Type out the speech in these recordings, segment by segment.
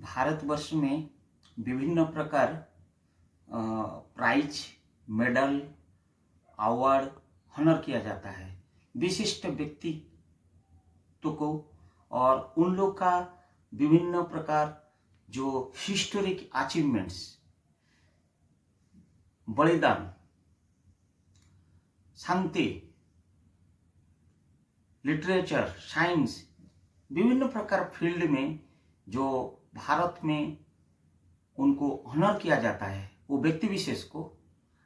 भारतवर्ष में विभिन्न प्रकार प्राइज, मेडल, अवार्ड, हॉनर किया जाता है विशिष्ट व्यक्तित्व को, और उन लोग का विभिन्न प्रकार जो हिस्टोरिक अचीवमेंट्स, बलिदान, शांति, लिटरेचर, साइंस, विभिन्न प्रकार फील्ड में जो भारत में उनको ऑनर किया जाता है, वो व्यक्ति विशेष को।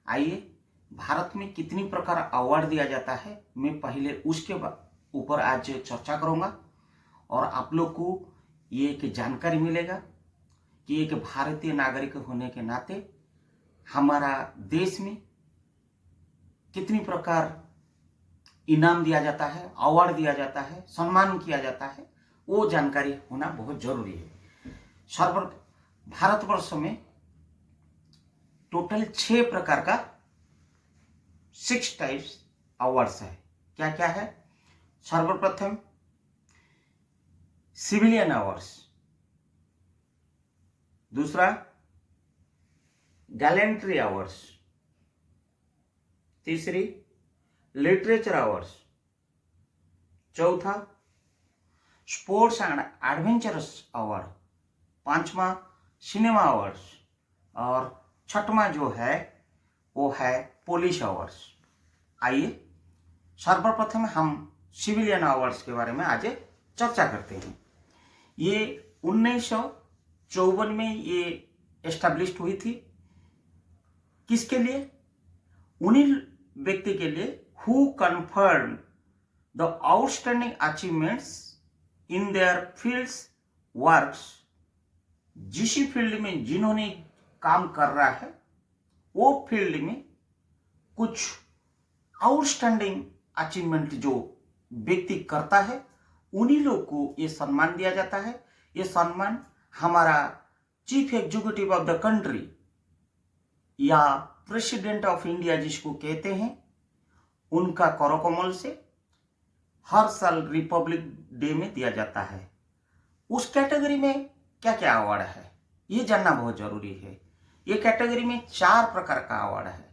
आइए, भारत में कितनी प्रकार अवार्ड दिया जाता है, मैं पहले उसके ऊपर आज चर्चा करूंगा और आप लोग को ये एक जानकारी मिलेगा कि एक भारतीय नागरिक होने के नाते हमारा देश में कितनी प्रकार इनाम दिया जाता है, अवार्ड दिया जाता है, सम्मान किया जाता है, वो जानकारी होना बहुत जरूरी है। भारतवर्ष में टोटल 6 प्रकार का 6 टाइप्स अवार्ड्स है। क्या क्या है? सर्वप्रथम सिविलियन अवार्ड्स, दूसरा गैलेंट्री अवार्ड्स, तीसरी लिटरेचर अवार्ड्स, चौथा स्पोर्ट्स एंड एडवेंचरस अवार्ड, पांचवा सिनेमा अवार्ड्स, और छठवां जो है वो है पुलिस अवार्ड्स। आइए, सर्वप्रथम हम सिविलियन अवार्ड्स के बारे में आज चर्चा करते हैं। ये 1954 में ये एस्टैब्लिश्ड हुई थी। किसके लिए? उन्हीं व्यक्ति के लिए who confirm the outstanding achievements in their fields works. जिस फील्ड में जिन्होंने काम कर रहा है वो फील्ड में कुछ आउटस्टैंडिंग अचीवमेंट जो व्यक्ति करता है, उन्हीं लोग को ये सम्मान दिया जाता है। ये सम्मान हमारा chief executive of the country या प्रेसिडेंट ऑफ इंडिया जिसको कहते हैं, उनका करकमल से हर साल रिपब्लिक डे में दिया जाता है। उस कैटेगरी में क्या क्या अवार्ड है ये जानना बहुत जरूरी है। ये कैटेगरी में 4 प्रकार का अवार्ड है।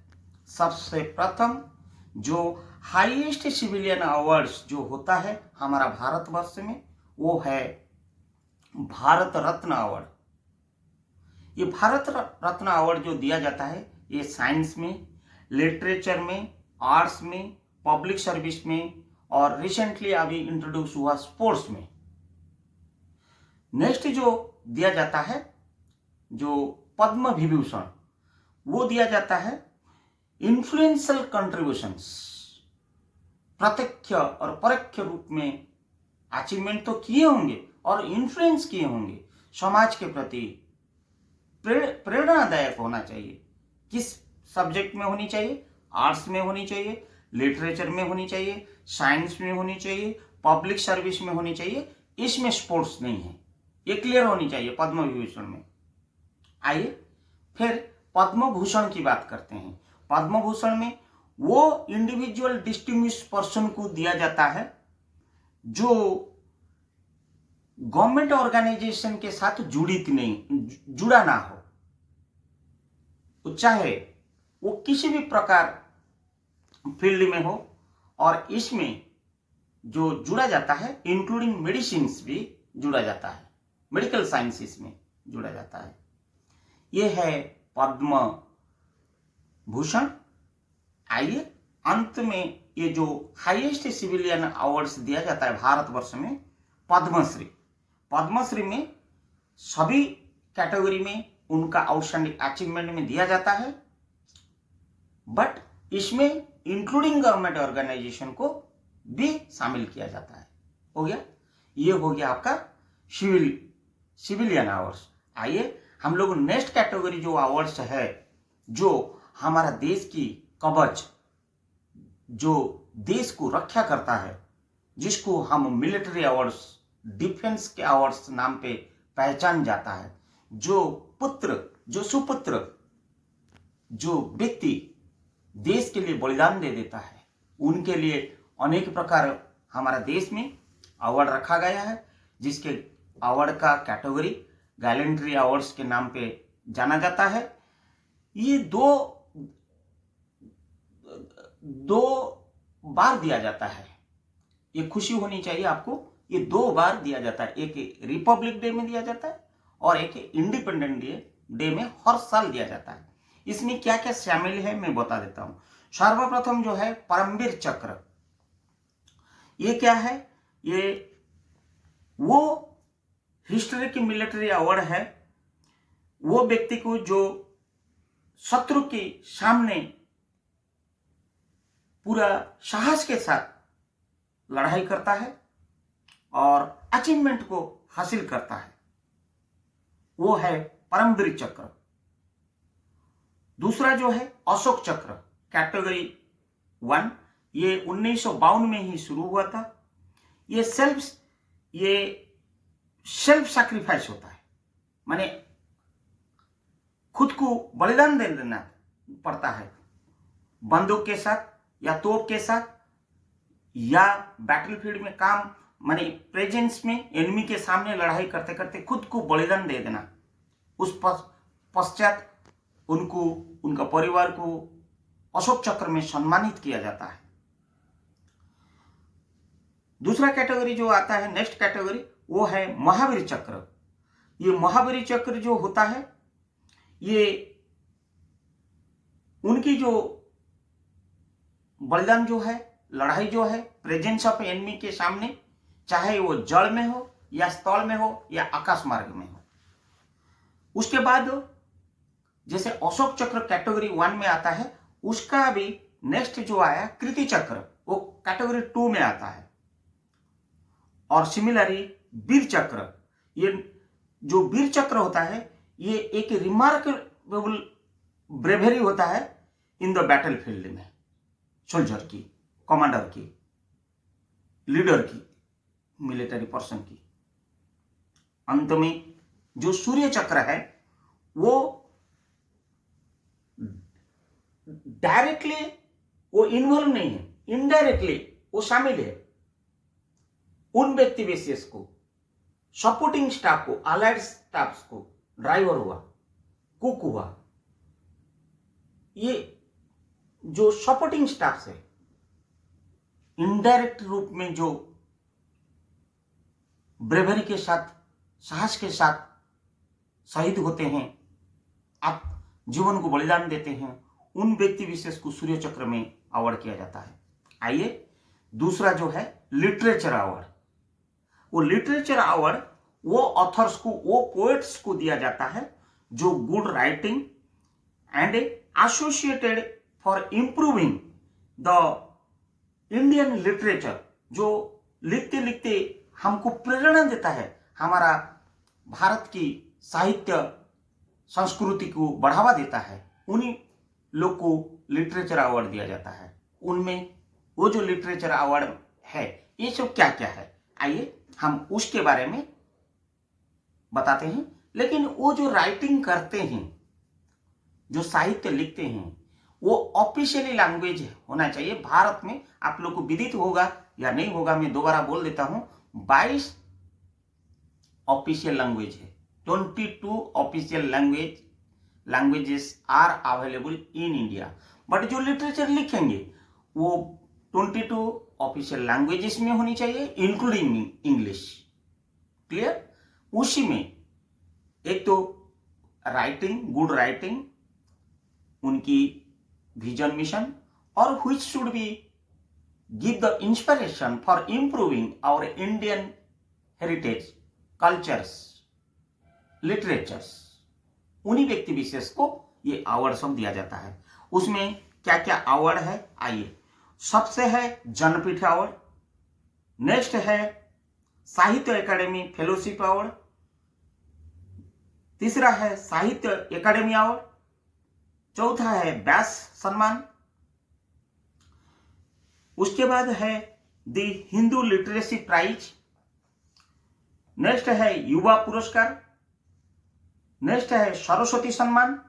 सबसे प्रथम जो हाईएस्ट सिविलियन अवार्ड्स जो होता है हमारा भारतवर्ष में, वो है भारत रत्न अवार्ड। ये भारत रत्न अवार्ड जो दिया जाता है, ये साइंस में, लिटरेचर में, आर्ट्स में, पब्लिक सर्विस में, और रिसेंटली अभी इंट्रोड्यूस हुआ स्पोर्ट्स में। नेक्स्ट जो दिया जाता है, जो पद्म विभूषण, वो दिया जाता है इन्फ्लुएंशियल कंट्रीब्यूशंस, प्रत्यक्ष और परोक्ष रूप में अचीवमेंट तो किए होंगे और इन्फ्लुएंस किए होंगे, समाज के प्रति प्रेरणादायक होना चाहिए। किस सब्जेक्ट में होनी चाहिए? आर्ट्स में होनी चाहिए, लिटरेचर में होनी चाहिए, साइंस में होनी चाहिए, पब्लिक सर्विस में होनी चाहिए। इसमें स्पोर्ट्स नहीं है, ये क्लियर होनी चाहिए पद्म विभूषण में। आइए फिर पद्म भूषण की बात करते हैं। पद्म भूषण में वो इंडिविजुअल डिस्टिंग्विश पर्सन को दिया जाता है जो गवर्नमेंट ऑर्गेनाइजेशन के साथ जुड़ा ना हो, चाहे वो किसी भी प्रकार फील्ड में हो, और इसमें जो जुड़ा जाता है इंक्लूडिंग मेडिसिन भी जुड़ा जाता है, मेडिकल साइंसेस में जुड़ा जाता है। ये है पद्म भूषण। आइए अंत में ये जो हाईएस्ट सिविलियन अवार्ड्स दिया जाता है भारतवर्ष में, पद्मश्री। पद्मश्री में सभी कैटेगरी में उनका आउटस्टैंडिंग अचीवमेंट में दिया जाता है, बट इसमें इंक्लूडिंग गवर्नमेंट ऑर्गेनाइजेशन को भी शामिल किया जाता है। हो गया, ये हो गया आपका सिविलियन अवार्ड्स। आइए हम लोग नेक्स्ट कैटेगरी जो अवार्ड्स है, जो हमारा देश की कवच, जो देश को रक्षा करता है, जिसको हम मिलिट्री अवार्ड्स, डिफेंस के अवार्ड्स नाम पे पहचान जाता है। जो पुत्र, जो सुपुत्र, जो व्यक्ति देश के लिए बलिदान दे देता है, उनके लिए अनेक प्रकार हमारा देश में अवार्ड रखा गया है, जिसके अवार्ड का कैटेगरी गैलेंट्री अवार्ड्स के नाम पे जाना जाता है। ये दो बार दिया जाता है। ये खुशी होनी चाहिए आपको, ये 2 बार दिया जाता है। एक रिपब्लिक डे में दिया जाता है और एक इंडिपेंडेंट डे में हर साल दिया जाता है। इसमें क्या क्या शामिल है मैं बता देता हूं। सर्वप्रथम जो है परमवीर चक्र, ये क्या है? ये वो हिस्ट्री की मिलिट्री अवार्ड है। वो व्यक्ति को जो शत्रु के सामने पूरा साहस के साथ लड़ाई करता है और अचीवमेंट को हासिल करता है, वो है परमवीर चक्र। दूसरा जो है अशोक चक्र, कैटेगरी 1, ये 1952 में ही शुरू हुआ था। ये सेल्फ सैक्रिफाइस होता है, माने खुद को बलिदान दे देना पड़ता है, बंदूक के साथ या तोप के साथ या बैटलफील्ड में काम, माने प्रेजेंस में एनिमी के सामने लड़ाई करते करते खुद को बलिदान दे देना। उस पश्चात उनको, उनका परिवार को अशोक चक्र में सम्मानित किया जाता है। दूसरा कैटेगरी जो आता है, नेक्स्ट कैटेगरी, वो है महावीर चक्र। ये महावीर चक्र जो होता है, ये उनकी जो बलिदान जो है, लड़ाई जो है प्रेजेंस ऑफ एनिमी के सामने, चाहे वो जल में हो या स्थल में हो या आकाश मार्ग में हो। उसके बाद जैसे अशोक चक्र कैटेगरी 1 में आता है, उसका भी नेक्स्ट जो आया कीर्ति चक्र, वो कैटेगरी 2 में आता है। और सिमिलरली वीर चक्र, ये जो वीर चक्र होता है, ये एक रिमार्केबल ब्रेवरी होता है इन द बैटलफील्ड में, सोल्जर की, कमांडर की, लीडर की, मिलिट्री पर्सन की। अंत में जो सूर्य चक्र है, वो डायरेक्टली वो इन्वॉल्व नहीं है, इनडायरेक्टली वो शामिल है। उन व्यक्ति विशेष को, सपोर्टिंग स्टाफ को, अलाइड स्टाफ को, ड्राइवर हुआ, कुक हुआ, ये जो सपोर्टिंग स्टाफ है, इनडायरेक्ट रूप में जो ब्रेवरी के साथ, साहस के साथ शहीद होते हैं, आप जीवन को बलिदान देते हैं, उन व्यक्ति विशेष को सूर्य चक्र में अवार्ड किया जाता है। आइए दूसरा जो है लिटरेचर अवार्ड। वो लिटरेचर अवार्ड वो ऑथर्स को, वो पोएट्स को दिया जाता है जो good writing and associated for improving the Indian literature, जो लिखते लिखते हमको प्रेरणा देता है, हमारा भारत की साहित्य संस्कृति को बढ़ावा देता है, उन्हीं लोग को लिटरेचर अवार्ड दिया जाता है। उनमें वो जो लिटरेचर अवार्ड है, ये सब क्या क्या है, आइए हम उसके बारे में बताते हैं। लेकिन वो जो राइटिंग करते हैं, जो साहित्य लिखते हैं, वो ऑफिशियली लैंग्वेज होना चाहिए। भारत में आप लोग को विदित होगा या नहीं होगा, मैं दोबारा बोल देता हूं, 22 ऑफिशियल लैंग्वेज है, 22 official languages are available in India. But जो लिटरेचर लिखेंगे वो 22 ऑफिशियल लैंग्वेजेस में होनी चाहिए, इंक्लूडिंग इंग्लिश। क्लियर? उसी में एक तो राइटिंग, गुड राइटिंग, उनकी विजन मिशन, और which should be give the inspiration for improving our Indian heritage, cultures, literatures. उन्हीं व्यक्ति विशेष को ये अवार्ड सब दिया जाता है। उसमें क्या क्या अवार्ड है, आइए। सबसे है ज्ञानपीठ अवार्ड, नेक्स्ट है साहित्य अकादमी फेलोशिप अवार्ड, तीसरा है साहित्य अकादमी अवार्ड, चौथा है व्यास सम्मान, उसके बाद है the Hindu literacy prize, next है युवा पुरस्कार, नेक्स्ट है सरस्वती सम्मान,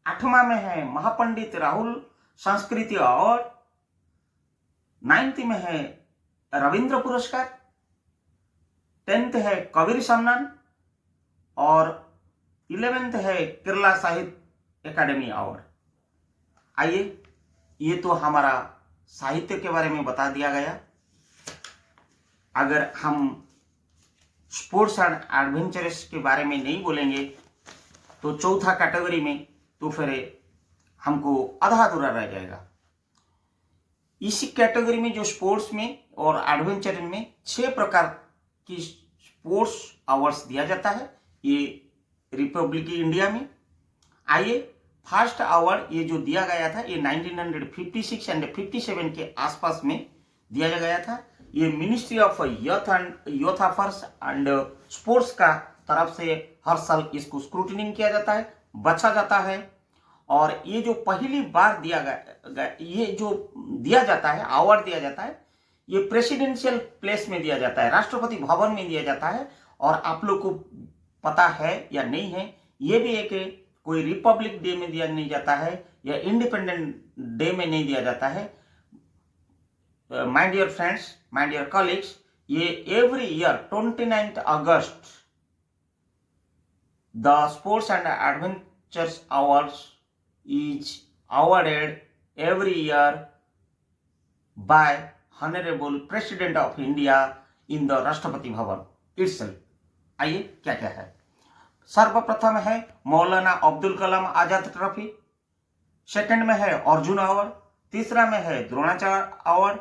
8वां में है महापंडित राहुल संस्कृति अवार्ड, 9th में है रविंद्र पुरस्कार, 10th है कबीर सम्मान, और 11th है केरला साहित्य एकेडमी अवार्ड। आइए, ये तो हमारा साहित्य के बारे में बता दिया गया। अगर हम स्पोर्ट्स एंड एडवेंचरस के बारे में नहीं बोलेंगे तो चौथा कैटेगरी में तो फिर हमको आधा अधूरा रह जाएगा। इसी कैटेगरी में जो स्पोर्ट्स में और एडवेंचर में 6 प्रकार की स्पोर्ट्स अवार्ड्स दिया जाता है ये रिपब्लिक इंडिया में। आइए, फर्स्ट अवार्ड ये जो दिया गया था ये 1956 एंड 57 के आसपास में दिया गया था। ये ministry of youth affairs and sports का तरफ से हर साल इसको स्क्रूटनिंग किया जाता है, बचा जाता है। और ये जो पहली बार दिया गया, ये जो दिया जाता है, अवार्ड दिया जाता है, ये प्रेसिडेंशियल प्लेस में दिया जाता है, राष्ट्रपति भवन में दिया जाता है। और आप लोग को पता है या नहीं है, ये भी एक कोई रिपब्लिक डे में दिया नहीं जाता है या इंडिपेंडेंट डे में नहीं दिया जाता है। My dear friends, my dear colleagues, ये every year 29 August the sports and adventures awards is awarded every year by Honorable President of India in the Rashtrapati Bhavan itself। आइए, क्या क्या है। सर्वप्रथम है मौलाना अब्दुल कलाम आजाद ट्रॉफी, सेकंड में है अर्जुन अवार्ड, तीसरा में है द्रोणाचार्य अवार्ड,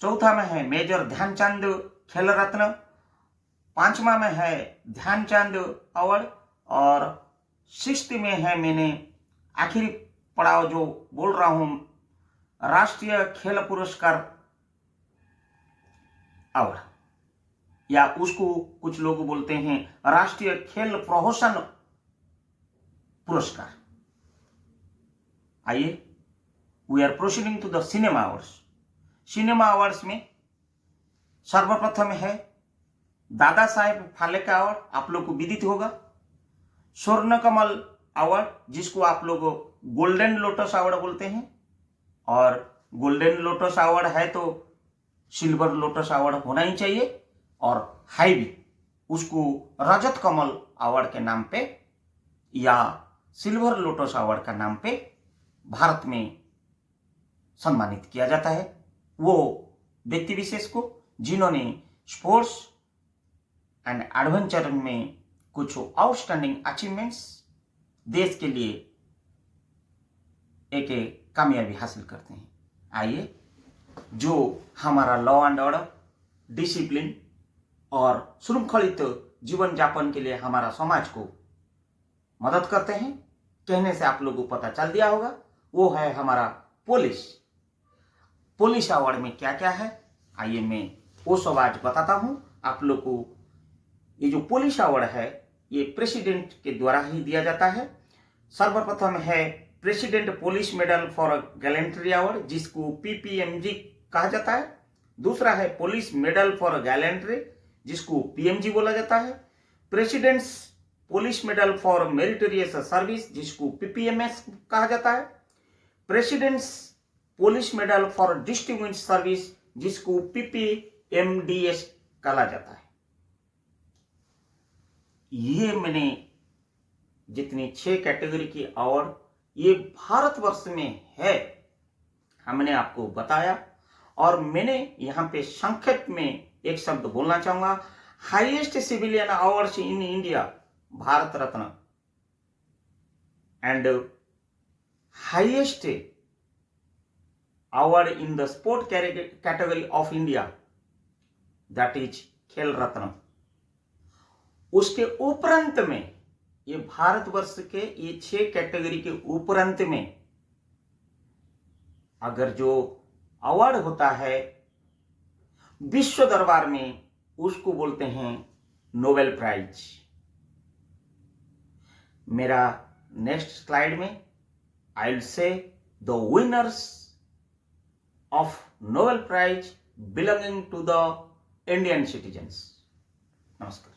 चौथा में है मेजर ध्यानचंद खेल रत्न, पांचवा में है ध्यानचंद अवार्ड और 6th में है, मैंने आखिरी पड़ाव जो बोल रहा हूं, राष्ट्रीय खेल पुरस्कार अवार्ड, या उसको कुछ लोग बोलते हैं राष्ट्रीय खेल प्रोत्साहन पुरस्कार। आइए, we are proceeding to the cinema awards. Cinema awards में सर्वप्रथम है दादा साहेब फाल्के अवार्ड, आप लोग को विदित होगा। स्वर्ण कमल अवार्ड, जिसको आप लोग गोल्डन लोटस अवार्ड बोलते हैं, और गोल्डन लोटस अवार्ड है तो सिल्वर लोटस अवार्ड होना ही चाहिए। और हाई भी उसको रजत कमल अवार्ड के नाम पे या सिल्वर लोटस अवार्ड का नाम पे भारत में सम्मानित किया जाता है वो व्यक्ति विशेष को जिन्होंने स्पोर्ट्स एंड एडवेंचर में कुछ आउटस्टैंडिंग अचीवमेंट्स देश के लिए एक कामयाबी हासिल करते हैं। आइए, जो हमारा लॉ एंड ऑर्डर, डिसिप्लिन और श्रृंखलित जीवन यापन के लिए हमारा समाज को मदद करते हैं, कहने से आप लोगों को पता चल दिया होगा, वो है हमारा पुलिस। पुलिस अवार्ड में क्या क्या है, आइए मैं वो सब आज बताता हूं आप लोग को। ये जो पुलिस अवार्ड है ये प्रेसिडेंट के द्वारा ही दिया जाता है। सर्वप्रथम है president police medal for gallantry award, जिसको PPMG कहा जाता है। दूसरा है पुलिस मेडल फॉर गैलेंट्री, जिसको PMG बोला जाता है। Presidents police medal for meritorious service, जिसको PPMS कहा जाता है। Presidents police medal for distinguished service, जिसको PPMDS कहा जाता है। ये मैंने जितनी 6 कैटेगरी की अवार्ड ये भारतवर्ष में है हमने आपको बताया। और मैंने यहाँ पे संक्षेप में एक शब्द बोलना चाहूंगा, highest civilian awards in India Bharat Ratna, and highest award in the sport category of India, that is खेल रत्न। उसके उपरांत में ये भारतवर्ष के ये 6 कैटेगरी के उपरांत में अगर जो अवार्ड होता है विश्व दरबार में, उसको बोलते हैं नोबेल प्राइज। मेरा नेक्स्ट स्लाइड में I will say the winners of Nobel prize belonging to the Indian citizens. नमस्कार।